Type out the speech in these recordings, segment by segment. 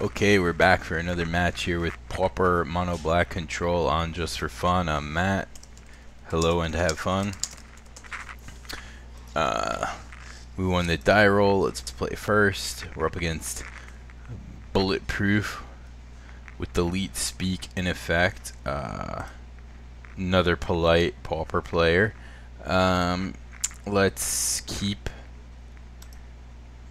Okay, we're back for another match here with Pauper Mono Black Control on Just for Fun. I'm Matt. Hello and have fun. We won the die roll. Let's play first. We're up against Bulletproof with Delete Speak in effect. Another polite Pauper player. Let's keep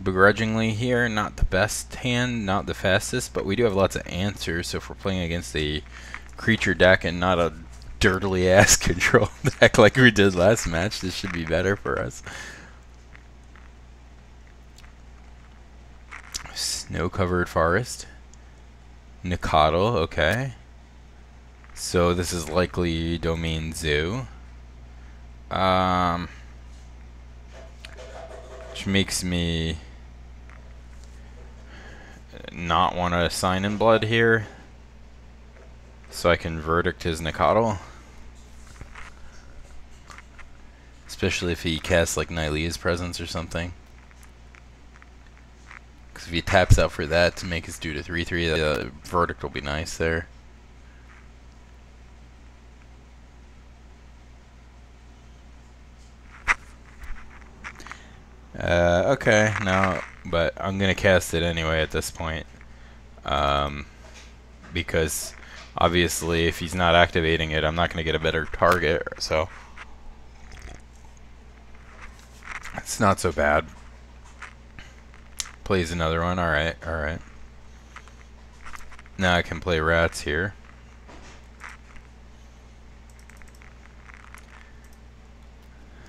begrudgingly here. Not the best hand, not the fastest, but we do have lots of answers. So if we're playing against a creature deck and not a dirtily ass control deck like we did last match, this should be better for us. Snow covered forest. Nicodle, okay. So this is likely Domain Zoo. Which makes me not want to sign in blood here, so I can verdict his Nicodle, especially if he casts like Nylea's Presence or something. Because if he taps out for that to make his dude a 3/3, the verdict will be nice there. Okay, no, but I'm gonna cast it anyway at this point, because obviously if he's not activating it, I'm not gonna get a better target, so it's not so bad. Plays another one, alright, alright. Now I can play rats here.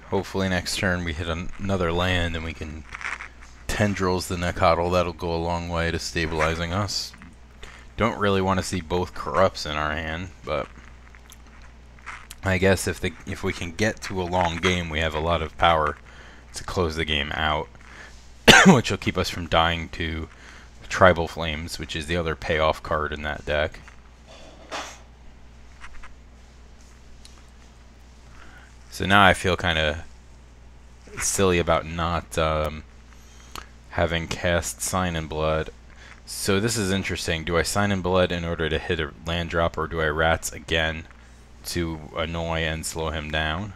Hopefully next turn we hit another land and we can tendrils the Nicodle. That'll go a long way to stabilizing us. Don't really want to see both corrupts in our hand, but I guess if we can get to a long game, we have a lot of power to close the game out, which will keep us from dying to Tribal Flames, which is the other payoff card in that deck. So now I feel kind of silly about not having cast Sign in Blood. So this is interesting. Do I Sign in Blood in order to hit a land drop, or do I Rats again to annoy and slow him down?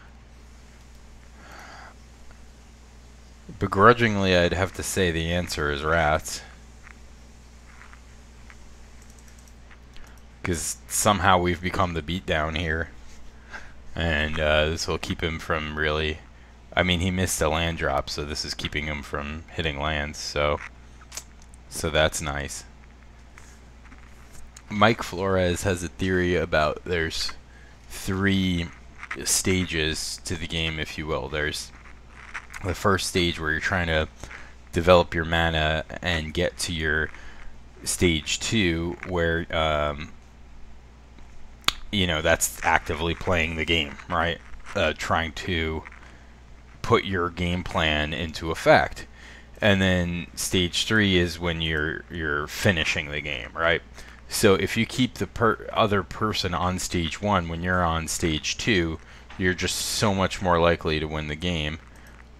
Begrudgingly, I'd have to say the answer is Rats, because somehow we've become the beatdown here. And this will keep him from really... I mean, he missed a land drop, so this is keeping him from hitting lands, so that's nice. Mike Flores has a theory about there's 3 stages to the game, if you will. There's the first stage where you're trying to develop your mana and get to your stage 2, where you know, that's actively playing the game, right? Trying to put your game plan into effect. And then stage 3 is when you're finishing the game, right? So if you keep the other person on stage 1 when you're on stage 2, you're just so much more likely to win the game.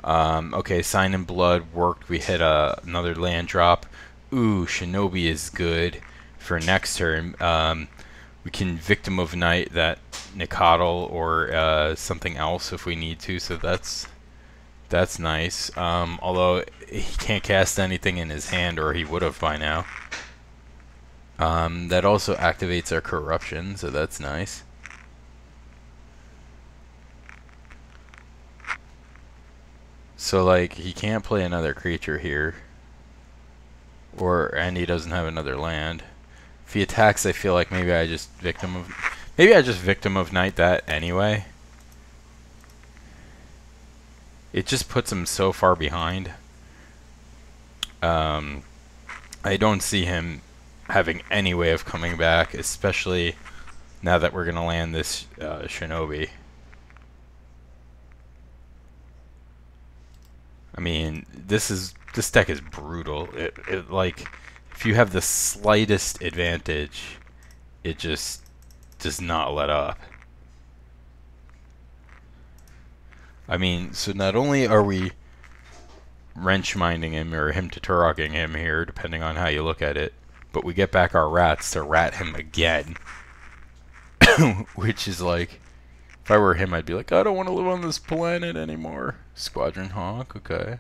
Okay, Sign in Blood worked. We hit another land drop. Ooh, Shinobi is good for next turn. We can Victim of Night that Nicodle or something else if we need to, so that's nice. Although he can't cast anything in his hand, or he would have by now. That also activates our Corruption, so that's nice. So like, he can't play another creature here, and he doesn't have another land. If he attacks, I feel like maybe I just Victim of Night that anyway. It just puts him so far behind. I don't see him having any way of coming back, especially now that we're gonna land this Shinobi. I mean, this deck is brutal. It like, if you have the slightest advantage, it just does not let up. I mean, so not only are we wrench minding him, or him to Turogging him here, depending on how you look at it, but we get back our rats to rat him again. Which is like, if I were him, I'd be like, I don't want to live on this planet anymore. Squadron Hawk, okay.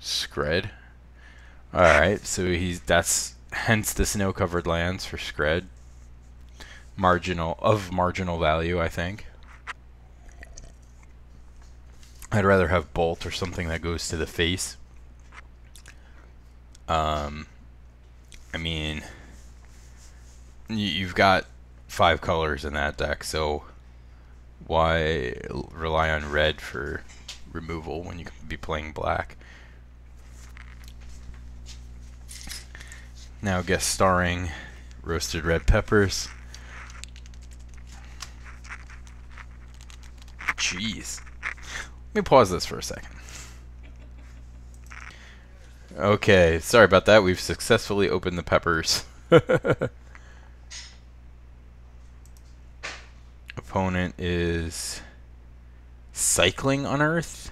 Scred. Alright, so that's hence the snow-covered lands for Scred. Marginal value, I think. I'd rather have Bolt or something that goes to the face. I mean, you've got 5 colors in that deck, so why rely on red for removal when you can be playing black? Now guest starring roasted red peppers. Jeez. Let me pause this for a second. Okay, sorry about that. We've successfully opened the peppers. Opponent is cycling Unearth.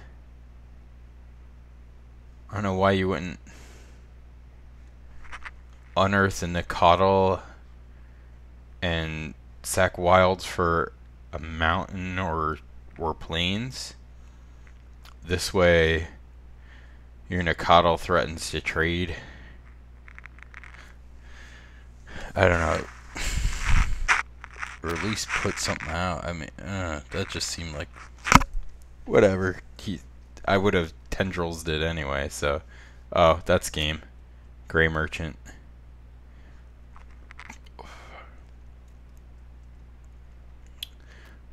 I don't know why you wouldn't Unearth and Nicodle and sack Wilds for a mountain or plains. This way your Nicodle threatens to trade. I don't know. Or at least put something out. I mean, that just seemed like whatever. I would have tendrils did anyway. So, oh, that's game. Gray Merchant.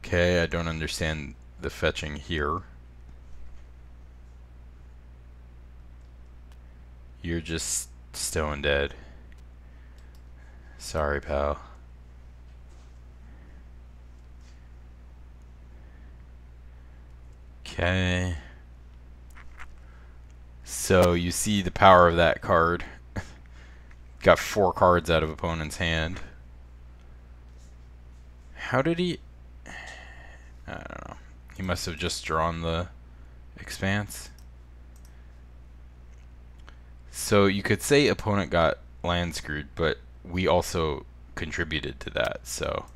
Okay, I don't understand the fetching here. You're just stone dead. Sorry, pal. Okay. So you see the power of that card. Got 4 cards out of opponent's hand. How did he... I don't know. He must have just drawn the Expanse. So you could say opponent got land screwed, but we also contributed to that. So,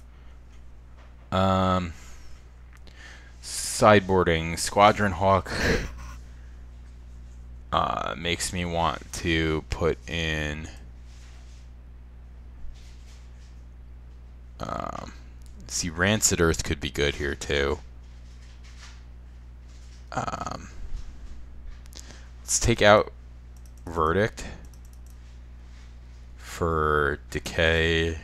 sideboarding Squadron Hawk makes me want to put in. See, Rancid Earth could be good here too. Let's take out Verdict for decay.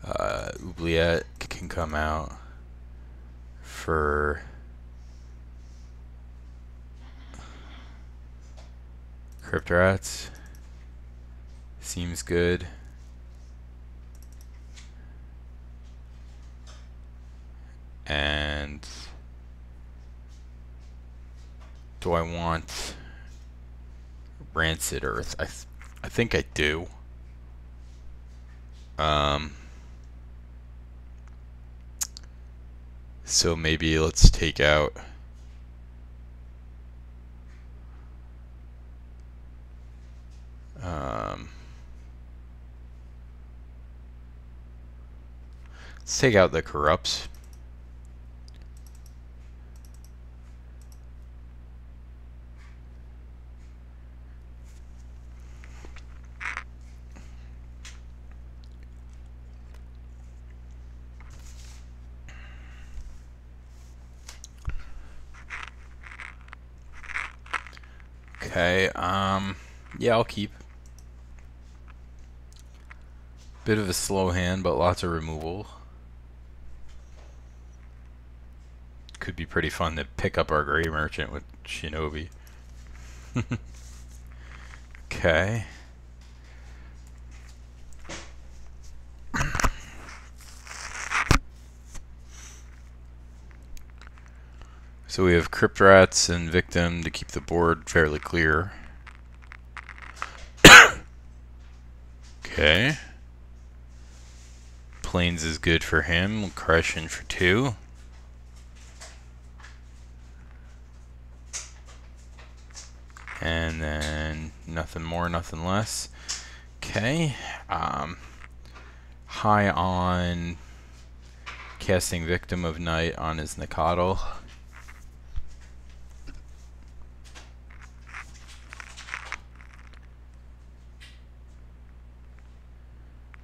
Oubliette can come out for Cryptorats. Seems good. And do I want Rancid Earth? I think I do. So maybe let's take out let's take out the Corrupts. Okay, yeah, I'll keep. Bit of a slow hand, but lots of removal. Could be pretty fun to pick up our Gray Merchant with Shinobi. Okay. So we have Cryptrats and Victim to keep the board fairly clear. Okay. Plains is good for him. We'll crush in for 2. And then nothing more, nothing less. Okay. High on casting Victim of Night on his Nikado.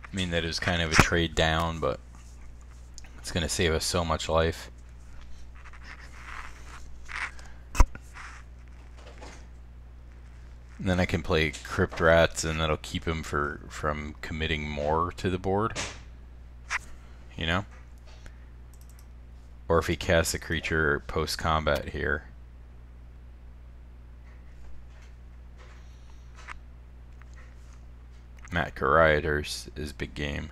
I mean, that is kind of a trade down, but it's going to save us so much life. And then I can play Crypt Rats, and that'll keep him from committing more to the board. You know? Or if he casts a creature post-combat here. Matt Rioters is big game.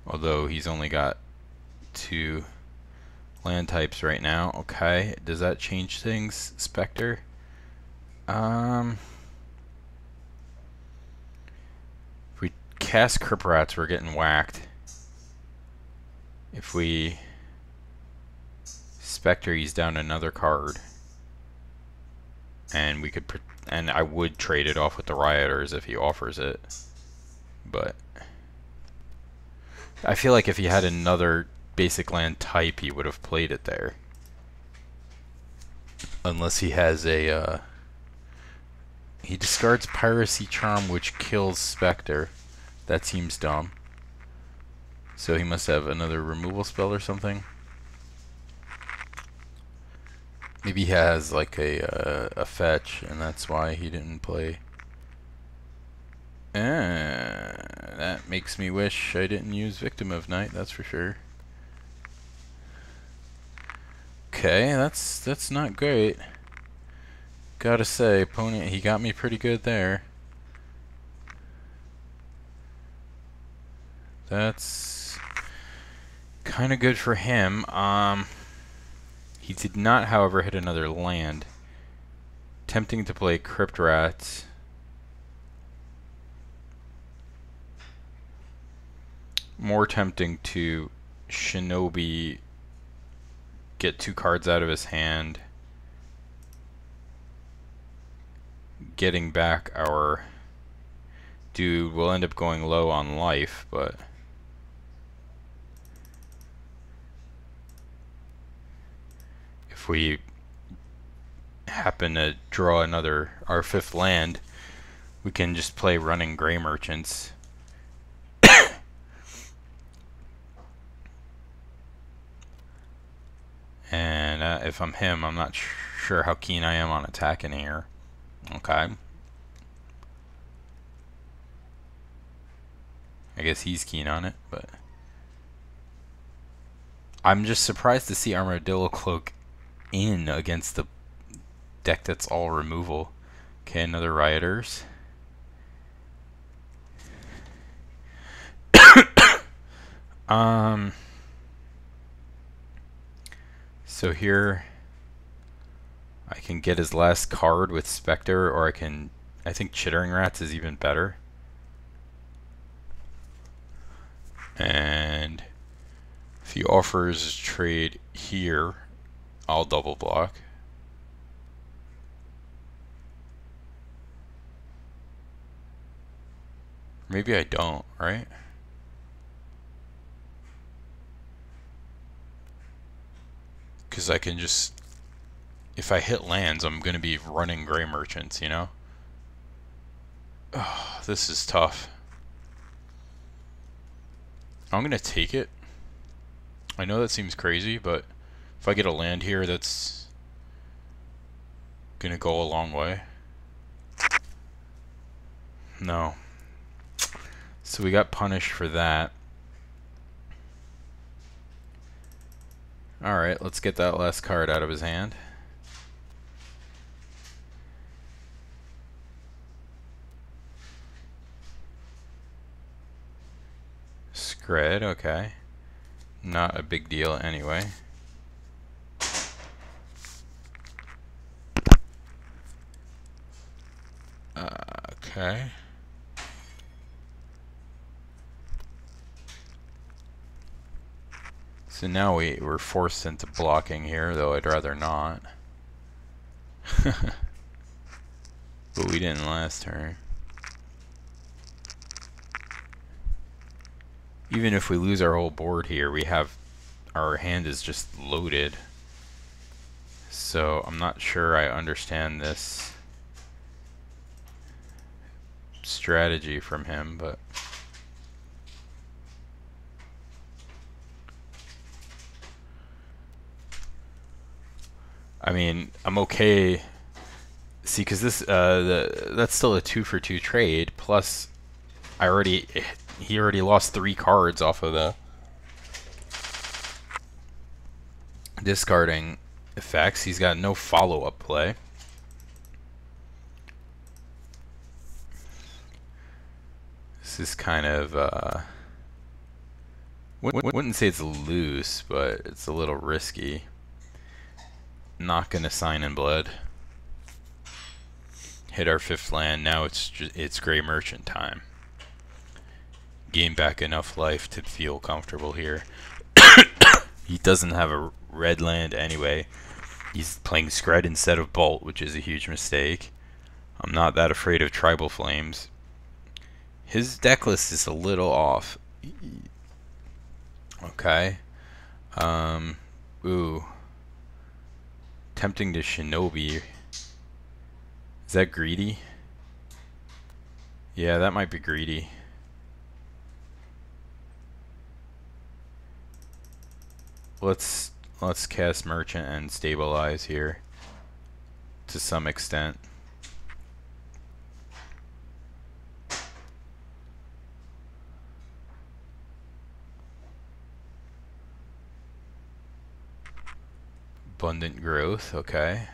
Although he's only got 2 land types right now. Okay, does that change things, Spectre? If we cast Crypt Rats, we're getting whacked. If we Spectre, he's down another card. And we could, and I would trade it off with the Rioters if he offers it. But I feel like if he had another basic land type, he would have played it there. Unless he has a, he discards Piracy Charm, which kills Spectre. That seems dumb. So he must have another removal spell or something. Maybe he has like a fetch, and that's why he didn't play. That makes me wish I didn't use Victim of Night, that's for sure. Okay, that's not great. Gotta say, opponent, he got me pretty good there. That's kind of good for him. He did not, however, hit another land. Tempting to play Crypt Rats. More tempting to Shinobi, get 2 cards out of his hand. Getting back our dude. We'll end up going low on life, but if we happen to draw another, our 5th land, we can just play Running Gray Merchants. And if I'm him, I'm not sure how keen I am on attacking here. Okay. I guess he's keen on it, but I'm just surprised to see Armadillo Cloak in against the deck that's all removal. Okay, another Rioters. So here I can get his last card with Spectre, or I think Chittering Rats is even better. And if he offers trade here, I'll double block. Maybe I don't, right? Because I can just, if I hit lands, I'm going to be running Gray Merchants, you know? Oh, this is tough. I'm going to take it. I know that seems crazy, but if I get a land here, that's going to go a long way. No. So we got punished for that. Alright, let's get that last card out of his hand. Scred, okay. Not a big deal anyway. Okay. So now we're forced into blocking here, though I'd rather not. But we didn't last turn. Even if we lose our whole board here, we have our hand is just loaded. So I'm not sure I understand this strategy from him, but I mean, I'm okay. See, because this that's still a 2-for-2 trade. Plus, he already lost 3 cards off of the discarding effects. He's got no follow-up play. This is kind of wouldn't say it's loose, but it's a little risky. Not gonna sign in blood. Hit our 5th land. Now it's Gray Merchant time. Gain back enough life to feel comfortable here. He doesn't have a red land anyway. He's playing Scred instead of Bolt, which is a huge mistake. I'm not that afraid of Tribal Flames. His deck list is a little off. Okay. Ooh. Tempting to Shinobi. Is that greedy? Yeah, that might be greedy. Let's cast Merchant and stabilize here to some extent. Abundant Growth, okay.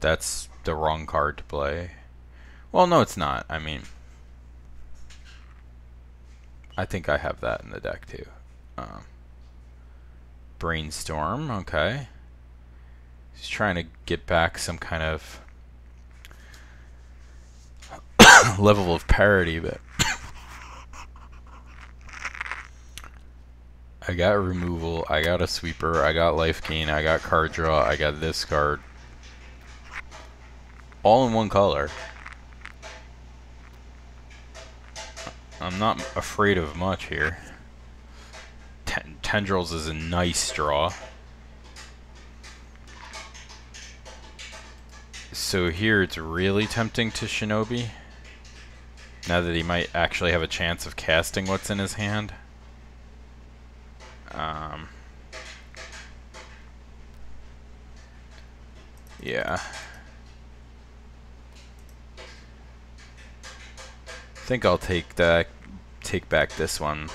That's the wrong card to play. Well, no, it's not. I mean, I think I have that in the deck too. Brainstorm, okay. He's trying to get back some kind of level of parity, but I got removal, I got a sweeper, I got life gain, I got card draw, I got this card. All in one color. I'm not afraid of much here. Tendrils is a nice draw. So here it's really tempting to Shinobi. Now that he might actually have a chance of casting what's in his hand. Yeah. I think I'll take back this one.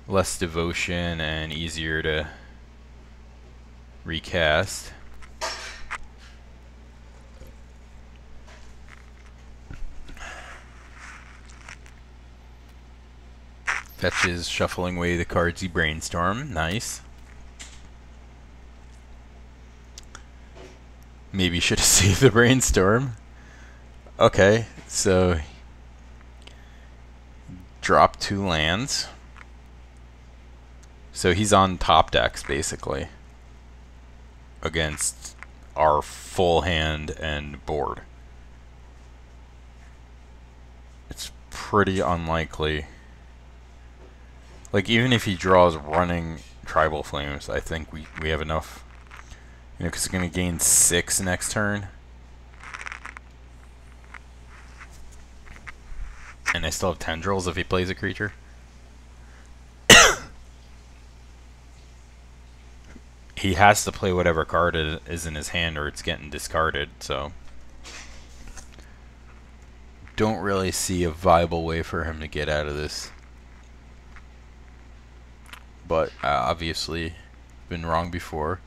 Less devotion and easier to recast. Fetches, shuffling away the cards he brainstorm. Nice. Maybe should have saved the brainstorm. Okay, so drop 2 lands. So he's on top decks basically against our full hand and board. It's pretty unlikely. Like, even if he draws running Tribal Flames, I think we have enough. You know, because he's going to gain 6 next turn. And I still have Tendrils if he plays a creature. He has to play whatever card is in his hand or it's getting discarded, so don't really see a viable way for him to get out of this. But obviously been wrong before.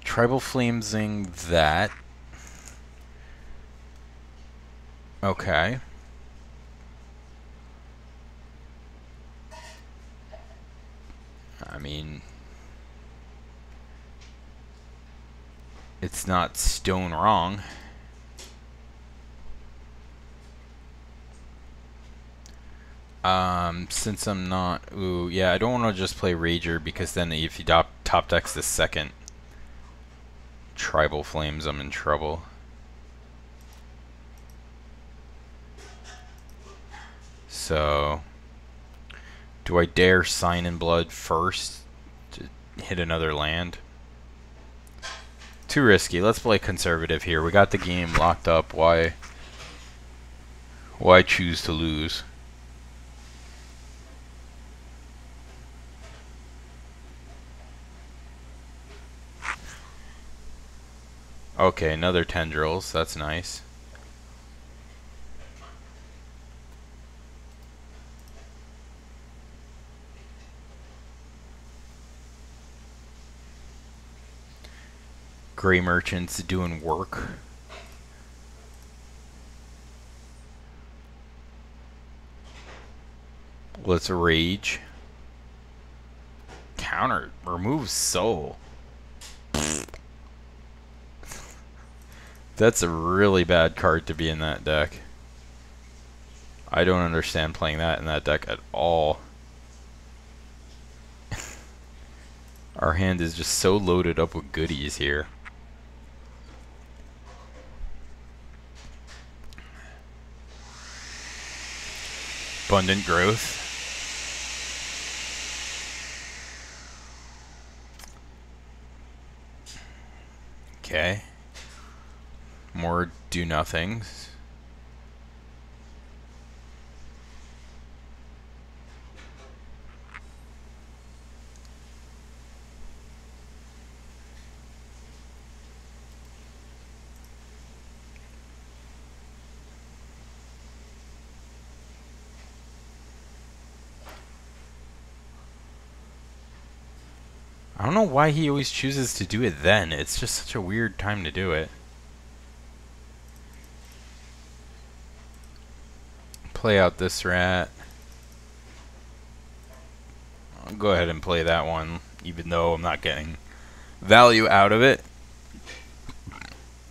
Tribal Flamesing that. Okay. I mean, it's not stone wrong. Since I'm not, ooh, yeah, I don't want to just play Rager because then if you top decks the second tribal flames, I'm in trouble. So, do I dare Sign in Blood first to hit another land? Too risky. Let's play conservative here. We got the game locked up. Why choose to lose? Okay, another Tendrils. That's nice. Gray Merchants doing work. Let's rage. Counter. Remove soul. That's a really bad card to be in that deck. I don't understand playing that in that deck at all. Our hand is just so loaded up with goodies here. Abundant Growth. Okay. More do-nothings. I don't know why he always chooses to do it then. It's just such a weird time to do it. Play out this rat. I'll go ahead and play that one, even though I'm not getting value out of it.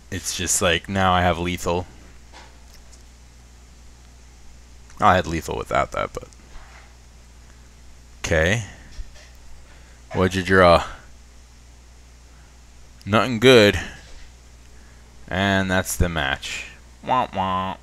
It's just like, now I have lethal. I had lethal without that, but... Okay. What'd you draw? Nothing good. And that's the match. Womp womp.